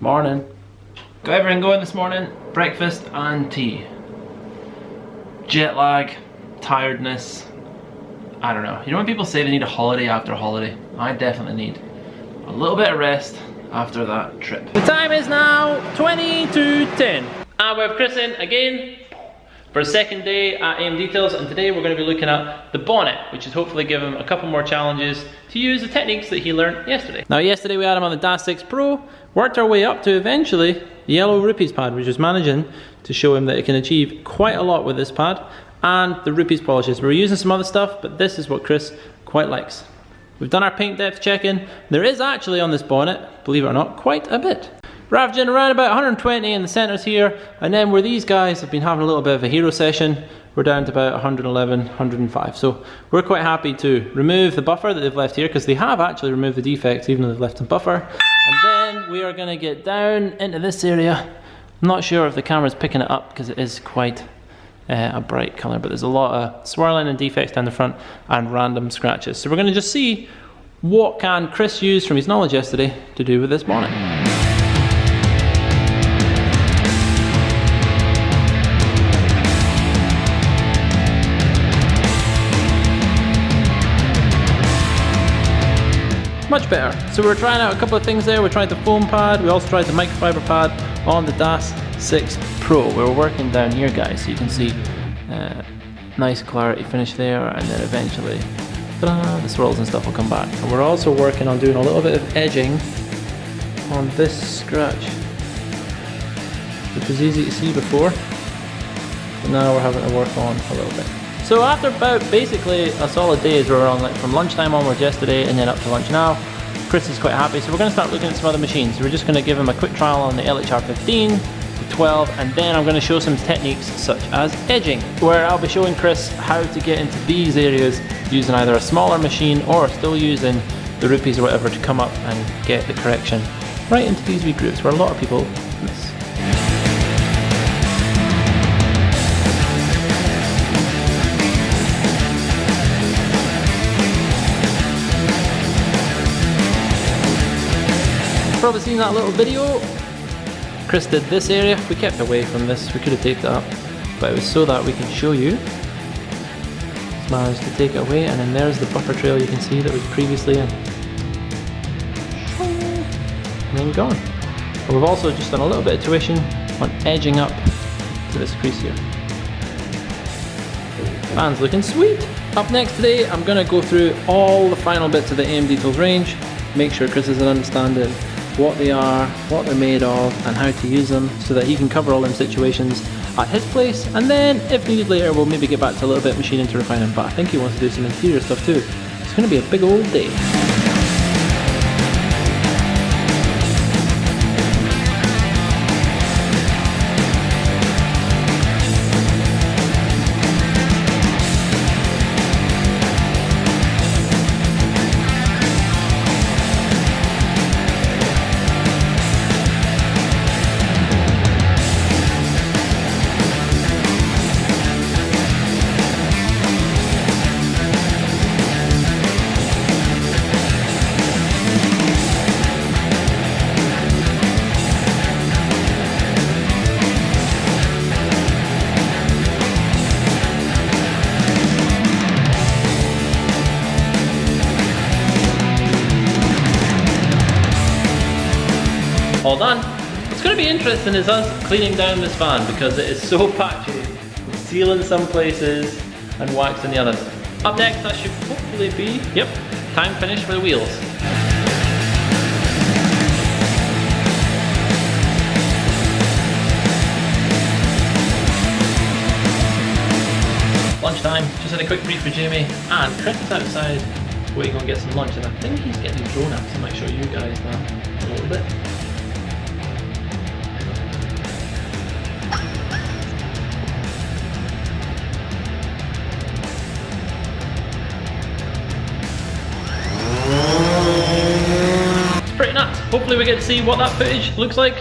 Morning. Got everything going this morning. Breakfast and tea. Jet lag, tiredness. I don't know. You know when people say they need a holiday after a holiday? I definitely need a little bit of rest after that trip. The time is now 20 to 10. And we have Kris in again for a second day at AMDetails, and today we're going to be looking at the bonnet, which is hopefully give him a couple more challenges to use the techniques that he learned yesterday. Now yesterday we had him on the DAS 6 Pro, worked our way up to eventually the yellow rupees pad, which was managing to show him that it can achieve quite a lot with this pad, and the rupees polishes. We were using some other stuff, but this is what Kris quite likes. We've done our paint depth check-in. There is actually on this bonnet, believe it or not, quite a bit. We're averaging around about 120 in the centres here, and then where these guys have been having a little bit of a hero session, we're down to about 111, 105. So we're quite happy to remove the buffer that they've left here, because they have actually removed the defects even though they've left some buffer. And then we are going to get down into this area. I'm not sure if the camera's picking it up because it is quite a bright colour, but there's a lot of swirling and defects down the front and random scratches. So we're going to just see what can Kris use from his knowledge yesterday to do with this bonnet. Much better. So we're trying out a couple of things there. We tried the foam pad, we also tried the microfiber pad on the DAS 6 Pro. We were working down here, guys, so you can see nice clarity finish there, and then eventually the swirls and stuff will come back. And we're also working on doing a little bit of edging on this scratch, which was easy to see before, but now we're having to work on a little bit. So after about basically a solid day, as we were on like from lunchtime onwards yesterday and then up to lunch now, Kris is quite happy, so we're going to start looking at some other machines. So we're just going to give him a quick trial on the LHR 15, the 12, and then I'm going to show some techniques such as edging, where I'll be showing Kris how to get into these areas using either a smaller machine or still using the rupees or whatever to come up and get the correction right into these wee grooves where a lot of people miss. Probably seen that little video. Kris did this area. We kept away from this. We could have taped it up, but it was so that we could show you. Just managed to take it away, and then there's the buffer trail you can see that was previously in. And then gone. And we've also just done a little bit of tuition on edging up to this crease here. Fan's looking sweet. Up next today, I'm going to go through all the final bits of the AMDetails range, make sure Kris has an understanding what they are, what they're made of, and how to use them so that he can cover all them situations at his place, and then if needed later we'll maybe get back to a little bit of machining to refine him, but I think he wants to do some interior stuff too. It's going to be a big old day. All done. What's going to be interesting is us cleaning down this fan because it is so patchy. We'll seal in some places and wax in the others. Up next, that should hopefully be, yep, time finish for the wheels. Lunchtime, just had a quick brief with Jamie, and Kris is outside waiting on get some lunch, and I think he's getting his drone out, so I might show you guys that a little bit. Pretty nuts. Hopefully we get to see what that footage looks like.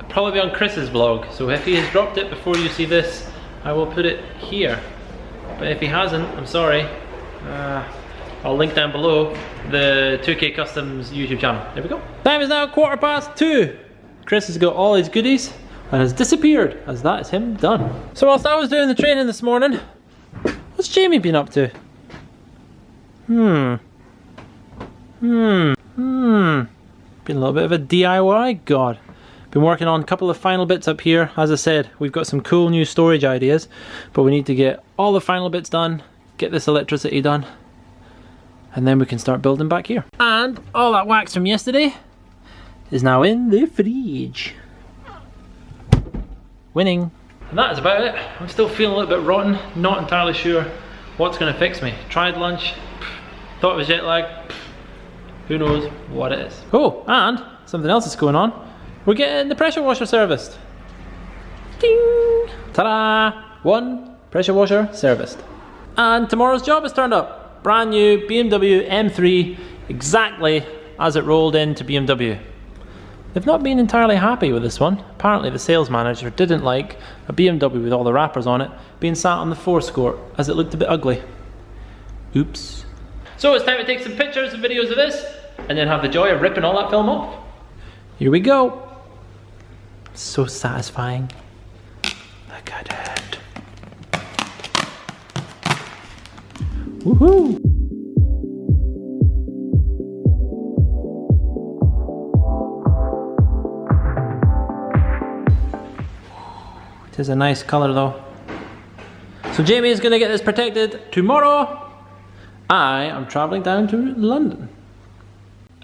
Probably be on Kris's vlog, so if he has dropped it before you see this, I will put it here. But if he hasn't, I'm sorry. I'll link down below the 2K Customs YouTube channel. There we go. Time is now 2:15. Kris has got all his goodies and has disappeared, as that is him done. So whilst I was doing the training this morning, what's Jamie been up to? Been a little bit of a DIY god. Been working on a couple of final bits up here. As I said, we've got some cool new storage ideas, but we need to get all the final bits done, get this electricity done, and then we can start building back here. And all that wax from yesterday is now in the fridge. Winning. And that is about it. I'm still feeling a little bit rotten, not entirely sure what's going to fix me. Tried lunch, thought it was jet lag, who knows what it is. Oh, and something else is going on. We're getting the pressure washer serviced. Ding! Ta-da! 1 pressure washer serviced. And tomorrow's job has turned up. Brand new BMW M3, exactly as it rolled into BMW. They've not been entirely happy with this one. Apparently the sales manager didn't like a BMW with all the wrappers on it being sat on the forecourt as it looked a bit ugly. Oops. So it's time to take some pictures and videos of this and then have the joy of ripping all that film off. Here we go. So satisfying. Look at it. Woohoo! It is a nice colour though. So Jamie is going to get this protected tomorrow. I am travelling down to London.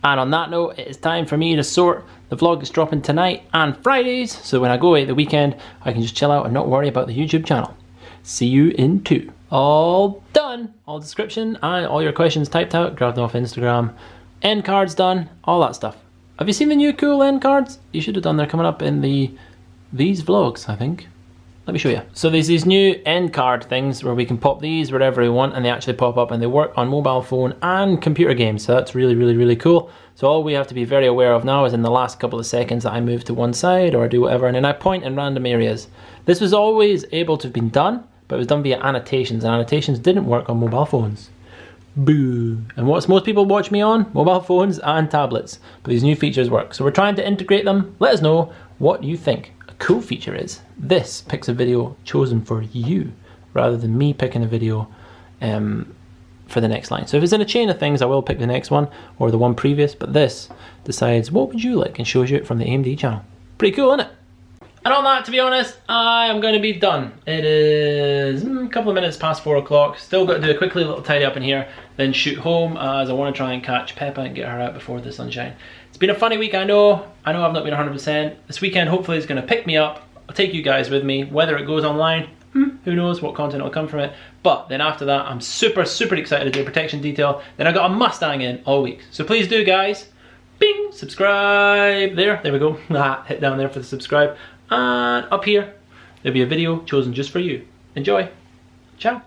And on that note, it is time for me to sort. The vlog is dropping tonight and Fridays, so when I go away at the weekend, I can just chill out and not worry about the YouTube channel. See you in 2. All done. All description and all your questions typed out, grabbed off Instagram. End cards done, all that stuff. Have you seen the new cool end cards? You should have done, they're coming up in these vlogs, I think. Let me show you. So there's these new end card things where we can pop these wherever we want and they actually pop up and they work on mobile phone and computer games. So that's really, really, really cool. So all we have to be very aware of now is in the last couple of seconds that I move to one side or I do whatever and then I point in random areas. This was always able to have been done, but it was done via annotations and annotations didn't work on mobile phones. Boo. And what's most people watch me on? Mobile phones and tablets. But these new features work. So we're trying to integrate them. Let us know what you think. Cool feature is this picks a video chosen for you rather than me picking a video for the next line. So if it's in a chain of things, I will pick the next one or the one previous, but this decides what would you like and shows you it from the AMD channel. Pretty cool, isn't it? And on that, to be honest, I am going to be done. It is a couple of minutes past 4 o'clock. Still got to do a quickly little tidy up in here, then shoot home as I want to try and catch Peppa and get her out before the sunshine. It's been a funny week, I know. I know I've not been 100%. This weekend hopefully is going to pick me up. I'll take you guys with me. Whether it goes online, who knows what content will come from it. But then after that, I'm super, super excited to do a protection detail. Then I got a Mustang in all week. So please do, guys. Bing! Subscribe there. There we go. Hit down there for the subscribe. And up here, there'll be a video chosen just for you. Enjoy. Ciao.